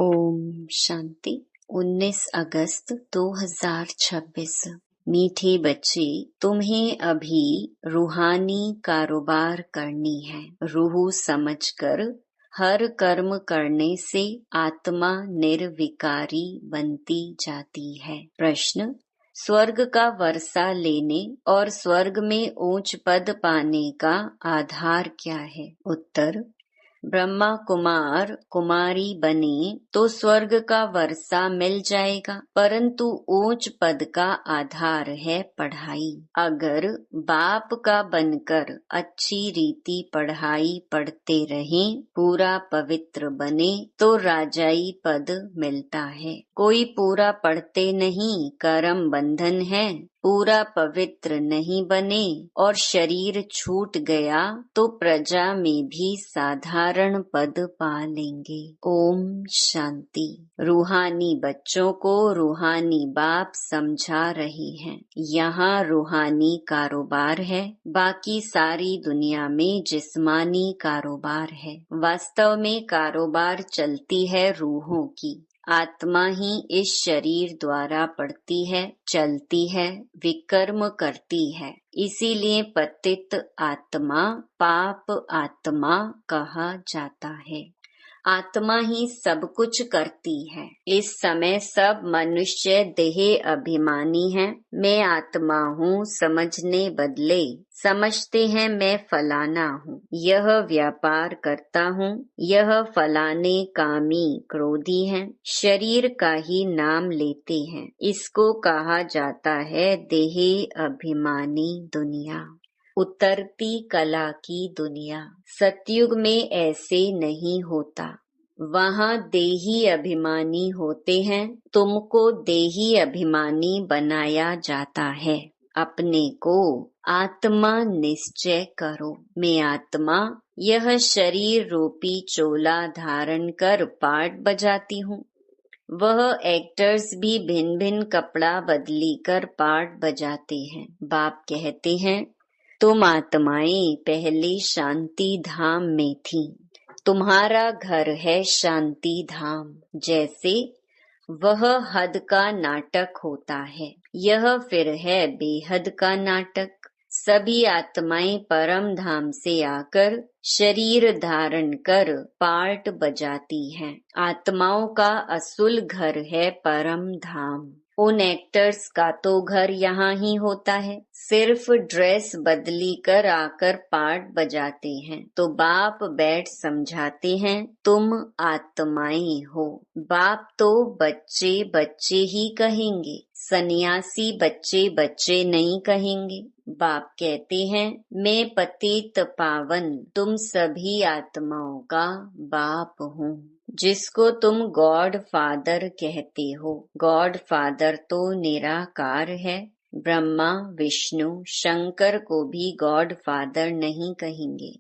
ओम शांति। 19 अगस्त 2026। मीठे बच्चे, तुम्हें अभी रूहानी कारोबार करनी है। रूह समझकर हर कर्म करने से आत्मा निर्विकारी बनती जाती है। प्रश्न: स्वर्ग का वर्षा लेने और स्वर्ग में ऊंच पद पाने का आधार क्या है? उत्तर: ब्रह्मा कुमार कुमारी बने तो स्वर्ग का वर्षा मिल जाएगा, परंतु ऊंच पद का आधार है पढ़ाई। अगर बाप का बनकर अच्छी रीति पढ़ाई पढ़ते रहें, पूरा पवित्र बने तो राजाई पद मिलता है। कोई पूरा पढ़ते नहीं, कर्म बंधन है, पूरा पवित्र नहीं बने और शरीर छूट गया तो प्रजा में भी साधारण पद पा लेंगे। ओम शांति। रूहानी बच्चों को रूहानी बाप समझा रही हैं। यहाँ रूहानी कारोबार है, बाकी सारी दुनिया में जिस्मानी कारोबार है। वास्तव में कारोबार चलती है रूहों की। आत्मा ही इस शरीर द्वारा पढ़ती है, चलती है, विकर्म करती है। इसीलिए पतित आत्मा, पाप आत्मा कहा जाता है। आत्मा ही सब कुछ करती है। इस समय सब मनुष्य देह अभिमानी हैं। मैं आत्मा हूँ समझने बदले समझते हैं मैं फलाना हूँ, यह व्यापार करता हूँ, यह फलाने कामी क्रोधी हैं, शरीर का ही नाम लेते हैं। इसको कहा जाता है देह अभिमानी दुनिया, उतरती कला की दुनिया। सतयुग में ऐसे नहीं होता, वहाँ देही अभिमानी होते हैं। तुमको देही अभिमानी बनाया जाता है। अपने को आत्मा निश्चय करो। मैं आत्मा यह शरीर रूपी चोला धारण कर पार्ट बजाती हूँ। वह एक्टर्स भी भिन्न भिन्न कपड़ा बदली कर पार्ट बजाते हैं। बाप कहते हैं, तुम आत्माएं पहले शांति धाम में थी, तुम्हारा घर है शांति धाम। जैसे वह हद का नाटक होता है, यह फिर है बेहद का नाटक। सभी आत्माएं परम धाम से आकर शरीर धारण कर पार्ट बजाती हैं। आत्माओं का असुल घर है परम धाम। उन एक्टर्स का तो घर यहाँ ही होता है, सिर्फ ड्रेस बदली कर आकर पार्ट बजाते हैं। तो बाप बैठ समझाते हैं, तुम आत्माएं हो। बाप तो बच्चे बच्चे ही कहेंगे, सन्यासी बच्चे बच्चे नहीं कहेंगे। बाप कहते हैं, मैं पतित पावन तुम सभी आत्माओं का बाप हूँ, जिसको तुम गॉड फादर कहते हो। गॉड फादर तो निराकार है। ब्रह्मा विष्णु शंकर को भी गॉड फादर नहीं कहेंगे,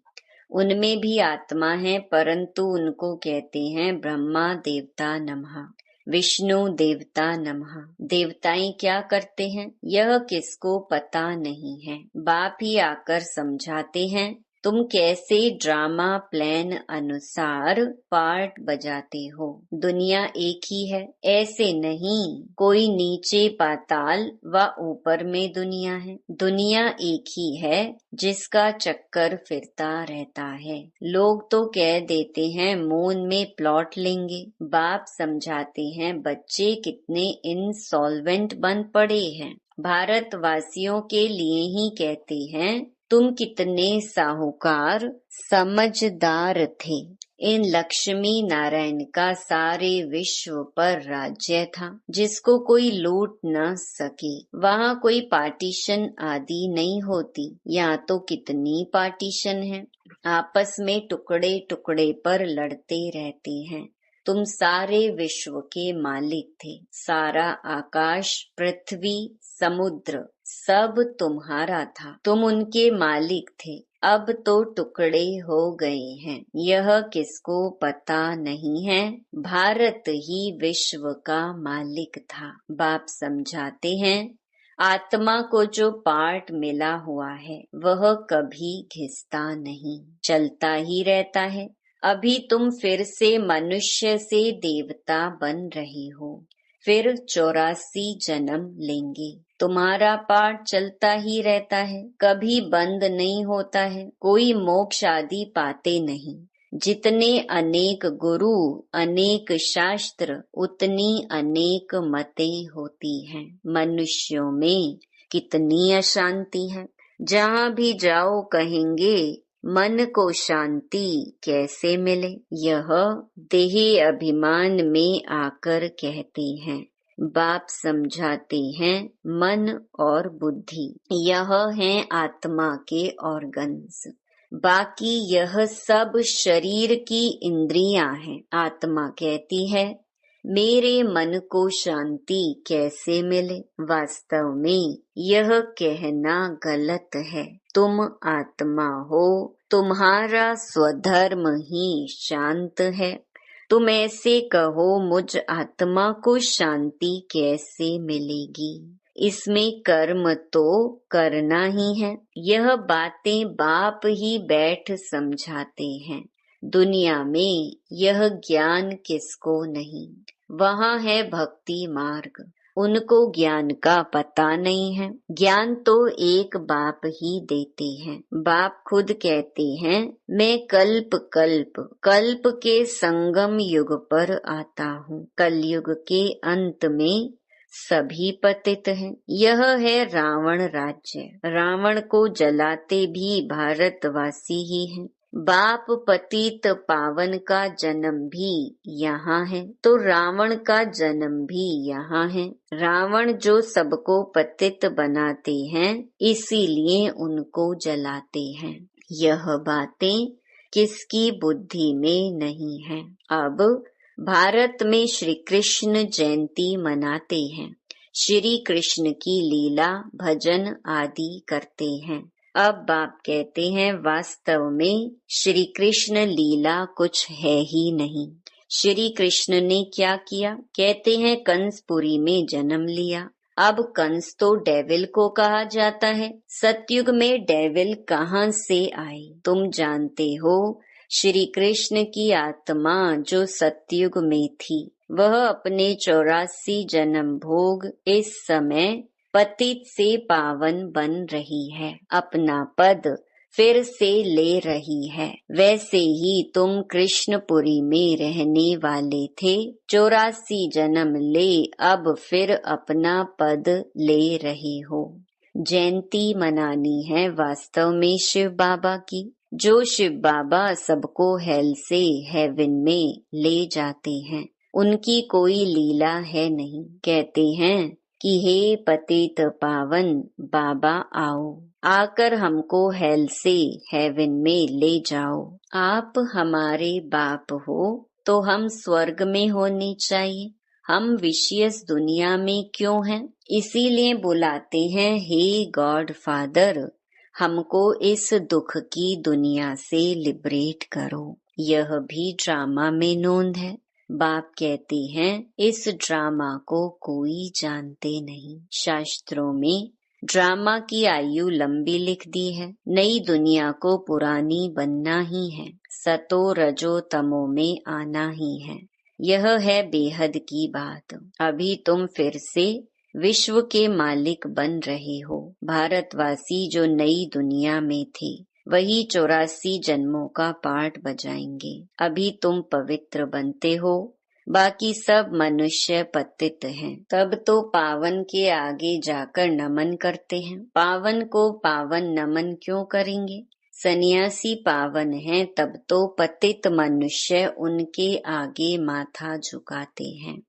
उनमें भी आत्मा है, परंतु उनको कहते हैं ब्रह्मा देवता नमः, विष्णु देवता नमः। देवताएं क्या करते हैं यह किसको पता नहीं है। बाप ही आकर समझाते हैं, तुम कैसे ड्रामा प्लान अनुसार पार्ट बजाते हो। दुनिया एक ही है, ऐसे नहीं कोई नीचे पाताल व ऊपर में दुनिया है। दुनिया एक ही है जिसका चक्कर फिरता रहता है। लोग तो कह देते हैं मून में प्लॉट लेंगे। बाप समझाते हैं, बच्चे कितने इंसॉल्वेंट बन पड़े हैं। भारतवासियों के लिए ही कहते हैं, तुम कितने साहूकार समझदार थे। इन लक्ष्मी नारायण का सारे विश्व पर राज्य था, जिसको कोई लूट न सके। वहाँ कोई पार्टीशन आदि नहीं होती। यहाँ तो कितनी पार्टीशन है, आपस में टुकड़े टुकड़े पर लड़ते रहते हैं। तुम सारे विश्व के मालिक थे। सारा आकाश, पृथ्वी, समुद्र सब तुम्हारा था, तुम उनके मालिक थे। अब तो टुकड़े हो गए हैं, यह किसको पता नहीं है। भारत ही विश्व का मालिक था। बाप समझाते हैं, आत्मा को जो पार्ट मिला हुआ है वह कभी घिसता नहीं, चलता ही रहता है। अभी तुम फिर से मनुष्य से देवता बन रहे हो, फिर 84 जन्म लेंगे। तुम्हारा पाठ चलता ही रहता है, कभी बंद नहीं होता है, कोई मोक्ष आदि पाते नहीं। जितने अनेक गुरु, अनेक शास्त्र, उतनी अनेक मतें होती हैं। मनुष्यों में कितनी अशांति है। जहाँ भी जाओ कहेंगे मन को शांति कैसे मिले। यह देह अभिमान में आकर कहते हैं। बाप समझाते हैं मन और बुद्धि यह हैं आत्मा के ऑर्गन्स, बाकी यह सब शरीर की इंद्रियां हैं। आत्मा कहती है मेरे मन को शांति कैसे मिले। वास्तव में यह कहना गलत है। तुम आत्मा हो, तुम्हारा स्वधर्म ही शांत है। तुम ऐसे कहो मुझ आत्मा को शांति कैसे मिलेगी। इसमें कर्म तो करना ही है। यह बातें बाप ही बैठ समझाते हैं। दुनिया में यह ज्ञान किसको नहीं। वहाँ है भक्ति मार्ग, उनको ज्ञान का पता नहीं है। ज्ञान तो एक बाप ही देते हैं। बाप खुद कहते हैं मैं कल्प कल्प के संगम युग पर आता हूँ। कलयुग के अंत में सभी पतित हैं। यह है रावण राज्य। रावण को जलाते भी भारतवासी ही हैं। बाप पतित पावन का जन्म भी यहाँ है, तो रावण का जन्म भी यहाँ है। रावण जो सबको पतित बनाते हैं, इसीलिए उनको जलाते हैं। यह बातें किसकी बुद्धि में नहीं है। अब भारत में श्री कृष्ण जयंती मनाते हैं। श्री कृष्ण की लीला भजन आदि करते हैं। अब बाप कहते हैं वास्तव में श्री कृष्ण लीला कुछ है ही नहीं। श्री कृष्ण ने क्या किया। कहते हैं कंसपुरी में जन्म लिया। अब कंस तो डेविल को कहा जाता है। सतयुग में डेविल कहाँ से आए। तुम जानते हो श्री कृष्ण की आत्मा जो सतयुग में थी, वह अपने 84 जन्म भोग इस समय पतित से पावन बन रही है। अपना पद फिर से ले रही है। वैसे ही तुम कृष्णपुरी में रहने वाले थे, 84 जन्म ले अब फिर अपना पद ले रहे हो। जयंती मनानी है वास्तव में शिव बाबा की। जो शिव बाबा सबको हेल से हेवन में ले जाते हैं, उनकी कोई लीला है नहीं। कहते हैं कि हे पतित पावन बाबा आओ, आकर हमको हेल से हेवन में ले जाओ। आप हमारे बाप हो तो हम स्वर्ग में होने चाहिए। हम विशेष दुनिया में क्यों हैं। इसीलिए बुलाते हैं हे गॉड फादर, हमको इस दुख की दुनिया से लिबरेट करो। यह भी ड्रामा में नोंद है। बाप कहते हैं इस ड्रामा को कोई जानते नहीं। शास्त्रों में ड्रामा की आयु लंबी लिख दी है। नई दुनिया को पुरानी बनना ही है। सतो रजो तमो में आना ही है। यह है बेहद की बात। अभी तुम फिर से विश्व के मालिक बन रहे हो। भारतवासी जो नई दुनिया में थे, वही 84 जन्मों का पाठ बजाएंगे। अभी तुम पवित्र बनते हो, बाकी सब मनुष्य पतित हैं। तब तो पावन के आगे जाकर नमन करते हैं। पावन को पावन नमन क्यों करेंगे। सन्यासी पावन हैं, तब तो पतित मनुष्य उनके आगे माथा झुकाते हैं।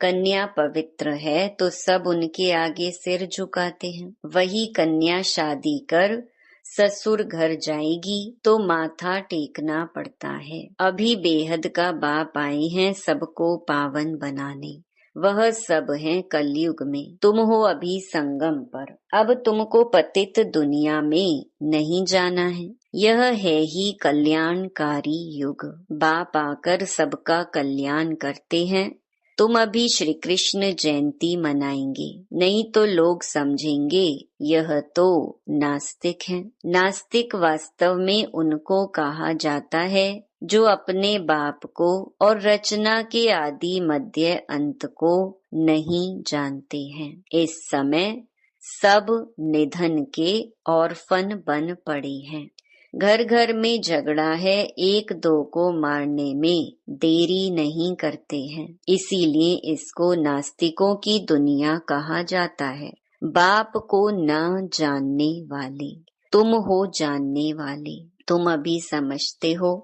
कन्या पवित्र है तो सब उनके आगे सिर झुकाते हैं। वही कन्या शादी कर ससुर घर जाएगी तो माथा टेकना पड़ता है। अभी बेहद का बाप आए हैं सबको पावन बनाने। वह सब हैं कलयुग में। तुम हो अभी संगम पर। अब तुमको पतित दुनिया में नहीं जाना है। यह है ही कल्याणकारी युग। बाप आकर सबका कल्याण करते हैं। तुम अभी श्री कृष्ण जयंती मनाएंगे, नहीं तो लोग समझेंगे यह तो नास्तिक है। नास्तिक वास्तव में उनको कहा जाता है जो अपने बाप को और रचना के आदि मध्य अंत को नहीं जानते हैं। इस समय सब निधन के ऑर्फन बन पड़े हैं। घर घर में झगड़ा है, एक दो को मारने में देरी नहीं करते हैं। इसीलिए इसको नास्तिकों की दुनिया कहा जाता है। बाप को न जानने वाले तुम हो जानने वाले। तुम अभी समझते हो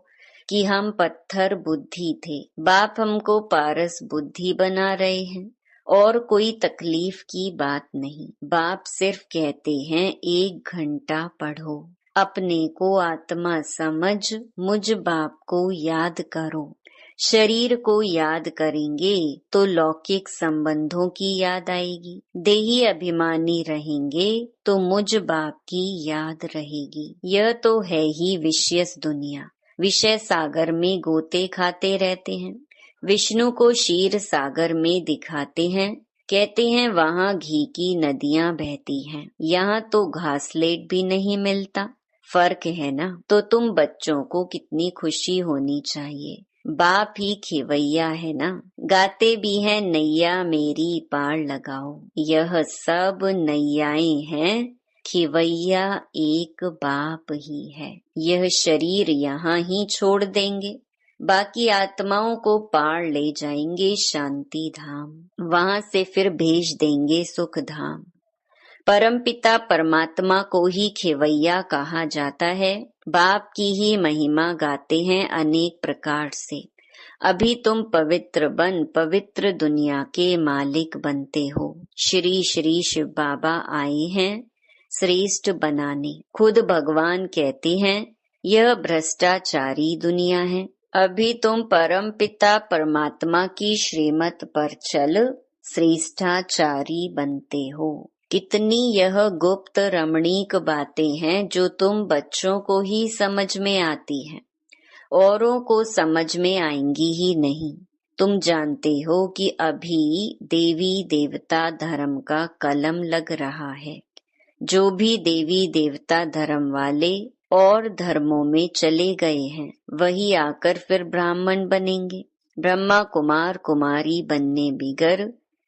कि हम पत्थर बुद्धि थे, बाप हमको पारस बुद्धि बना रहे हैं और कोई तकलीफ की बात नहीं। बाप सिर्फ कहते हैं 1 घंटा पढ़ो, अपने को आत्मा समझ मुझ बाप को याद करो। शरीर को याद करेंगे तो लौकिक संबंधों की याद आएगी। देही अभिमानी रहेंगे तो मुझ बाप की याद रहेगी। यह तो है ही विषयस दुनिया। विषय सागर में गोते खाते रहते हैं। विष्णु को क्षीर सागर में दिखाते हैं, कहते हैं वहाँ घी की नदियां बहती हैं। यहाँ तो घासलेट भी नहीं मिलता। फर्क है ना। तो तुम बच्चों को कितनी खुशी होनी चाहिए। बाप ही खिवैया है ना। गाते भी हैं नैया मेरी पार लगाओ। यह सब नैयाएं हैं, खिवैया एक बाप ही है। यह शरीर यहाँ ही छोड़ देंगे, बाकी आत्माओं को पार ले जाएंगे शांति धाम। वहां से फिर भेज देंगे सुख धाम। परमपिता परमात्मा को ही खिवैया कहा जाता है। बाप की ही महिमा गाते हैं अनेक प्रकार से। अभी तुम पवित्र बन पवित्र दुनिया के मालिक बनते हो। श्री श्री शिव बाबा आए हैं श्रेष्ठ बनाने। खुद भगवान कहते हैं यह भ्रष्टाचारी दुनिया है। अभी तुम परम पिता परमात्मा की श्रीमत पर चल श्रेष्ठाचारी बनते हो। कितनी यह गुप्त रमणीक बातें हैं जो तुम बच्चों को ही समझ में आती हैं, औरों को समझ में आएंगी ही नहीं। तुम जानते हो कि अभी देवी देवता धर्म का कलम लग रहा है। जो भी देवी देवता धर्म वाले और धर्मों में चले गए हैं वही आकर फिर ब्राह्मण बनेंगे। ब्रह्मा कुमार कुमारी बनने बिगर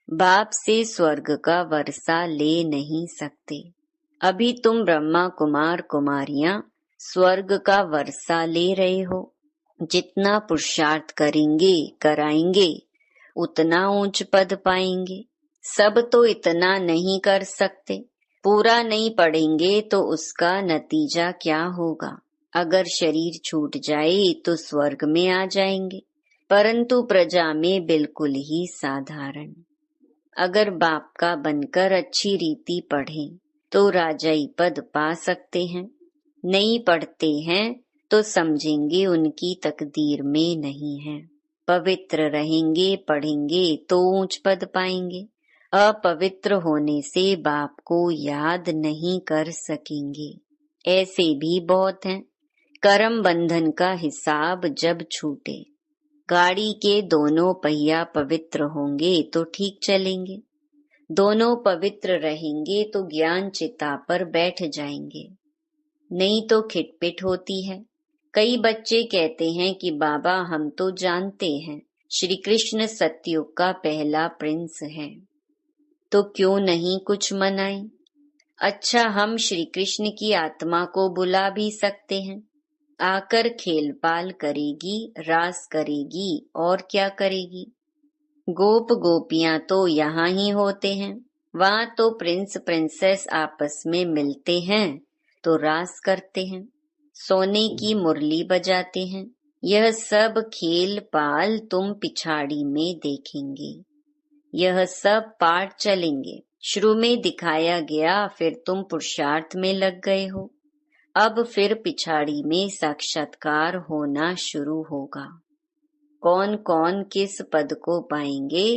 बाप से स्वर्ग का वर्षा ले नहीं सकते। अभी तुम ब्रह्मा कुमार कुमारियां स्वर्ग का वर्षा ले रहे हो। जितना पुरुषार्थ करेंगे कराएंगे उतना ऊंच पद पाएंगे। सब तो इतना नहीं कर सकते। पूरा नहीं पढ़ेंगे तो उसका नतीजा क्या होगा। अगर शरीर छूट जाए तो स्वर्ग में आ जाएंगे, परंतु प्रजा में बिल्कुल ही साधारण। अगर बाप का बनकर अच्छी रीति पढ़ें तो राजाई पद पा सकते हैं। नहीं पढ़ते हैं तो समझेंगे उनकी तकदीर में नहीं है। पवित्र रहेंगे पढ़ेंगे तो ऊंच पद पाएंगे। अपवित्र होने से बाप को याद नहीं कर सकेंगे। ऐसे भी बहुत हैं। कर्म बंधन का हिसाब जब छूटे, गाड़ी के दोनों पहिया पवित्र होंगे तो ठीक चलेंगे। दोनों पवित्र रहेंगे तो ज्ञान चिता पर बैठ जाएंगे, नहीं तो खिटपिट होती है। कई बच्चे कहते हैं कि बाबा हम तो जानते हैं श्री कृष्ण सतयुग का पहला प्रिंस है, तो क्यों नहीं कुछ मनाएं। अच्छा, हम श्री कृष्ण की आत्मा को बुला भी सकते हैं। आकर खेल पाल करेगी, रास करेगी और क्या करेगी। गोप गोपियां तो यहाँ ही होते हैं। वहाँ तो प्रिंस प्रिंसेस आपस में मिलते हैं तो रास करते हैं, सोने की मुरली बजाते हैं। यह सब खेल पाल तुम पिछाड़ी में देखेंगे। यह सब पाठ चलेंगे। शुरू में दिखाया गया, फिर तुम पुरुषार्थ में लग गए हो। अब फिर पिछाड़ी में साक्षात्कार होना शुरू होगा। कौन कौन किस पद को पाएंगे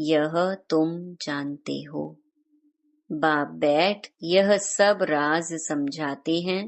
यह तुम जानते हो। बाप बैठ यह सब राज समझाते हैं।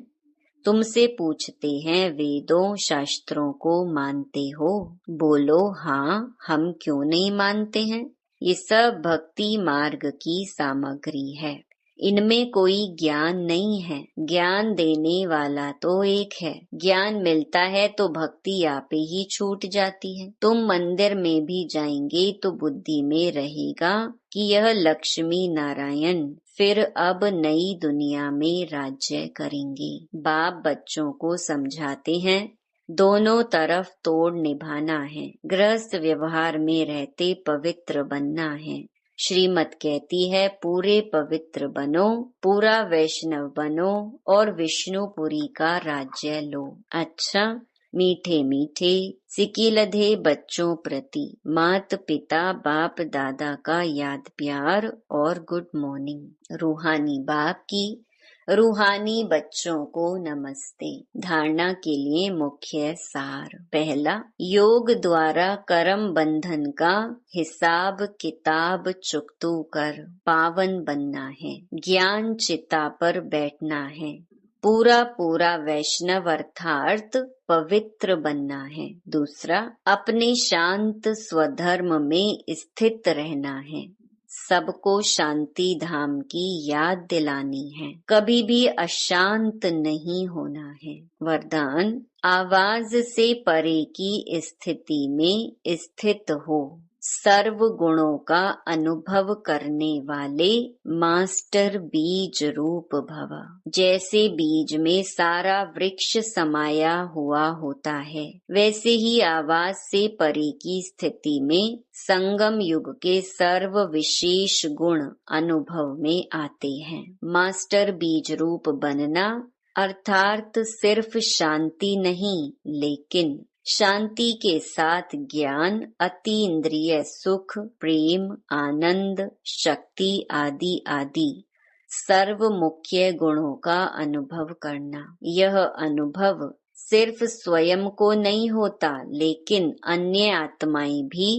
तुमसे पूछते हैं वेदों शास्त्रों को मानते हो? बोलो हाँ, हम क्यों नहीं मानते हैं। ये सब भक्ति मार्ग की सामग्री है, इनमें कोई ज्ञान नहीं है। ज्ञान देने वाला तो एक है। ज्ञान मिलता है तो भक्ति आपे ही छूट जाती है। तुम मंदिर में भी जाएंगे तो बुद्धि में रहेगा कि यह लक्ष्मी नारायण फिर अब नई दुनिया में राज्य करेंगे। बाप बच्चों को समझाते हैं दोनों तरफ तोड़ निभाना है, गृहस्थ व्यवहार में रहते पवित्र बनना है। श्रीमत कहती है पूरे पवित्र बनो, पूरा वैष्णव बनो और विष्णुपुरी का राज्य लो। अच्छा, मीठे मीठे सिकिलधे बच्चों प्रति मात पिता बाप दादा का याद प्यार और गुड मॉर्निंग। रूहानी बाप की रूहानी बच्चों को नमस्ते। धारणा के लिए मुख्य सार। पहला, योग द्वारा कर्म बंधन का हिसाब किताब चुकतो कर पावन बनना है। ज्ञान चिता पर बैठना है। पूरा पूरा वैष्णव अर्थात पवित्र बनना है। दूसरा, अपने शांत स्वधर्म में स्थित रहना है। सबको शांति धाम की याद दिलानी है, कभी भी अशांत नहीं होना है। वरदान, आवाज से परे की स्थिति में स्थित हो। सर्व गुणों का अनुभव करने वाले मास्टर बीज रूप भव। जैसे बीज में सारा वृक्ष समाया हुआ होता है, वैसे ही आवाज से परे की स्थिति में संगम युग के सर्व विशेष गुण अनुभव में आते हैं। मास्टर बीज रूप बनना अर्थात सिर्फ शांति नहीं, लेकिन शांति के साथ ज्ञान, अतीन्द्रिय सुख, प्रेम, आनंद, शक्ति आदि आदि सर्व मुख्य गुणों का अनुभव करना। यह अनुभव सिर्फ स्वयं को नहीं होता, लेकिन अन्य आत्माएं भी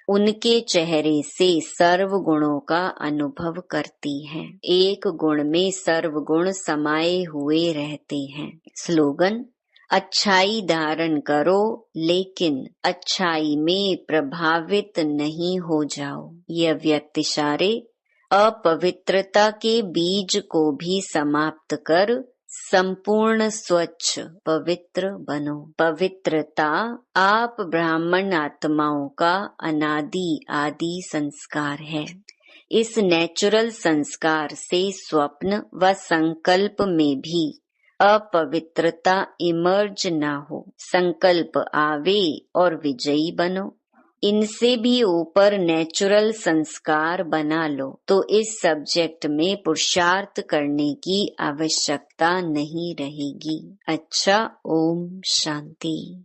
उनके चेहरे से सर्व गुणों का अनुभव करती हैं। एक गुण में सर्व गुण समाये हुए रहते हैं। स्लोगन, अच्छाई धारण करो लेकिन अच्छाई में प्रभावित नहीं हो जाओ। यह व्यक्ति सारे अपवित्रता के बीज को भी समाप्त कर संपूर्ण स्वच्छ पवित्र बनो। पवित्रता आप ब्राह्मण आत्माओं का अनादि आदि संस्कार है। इस नेचुरल संस्कार से स्वप्न व संकल्प में भी अपवित्रता इमर्ज ना हो। संकल्प आवे और विजयी बनो। इनसे भी ऊपर नेचुरल संस्कार बना लो तो इस सब्जेक्ट में पुरुषार्थ करने की आवश्यकता नहीं रहेगी। अच्छा, ओम शांति।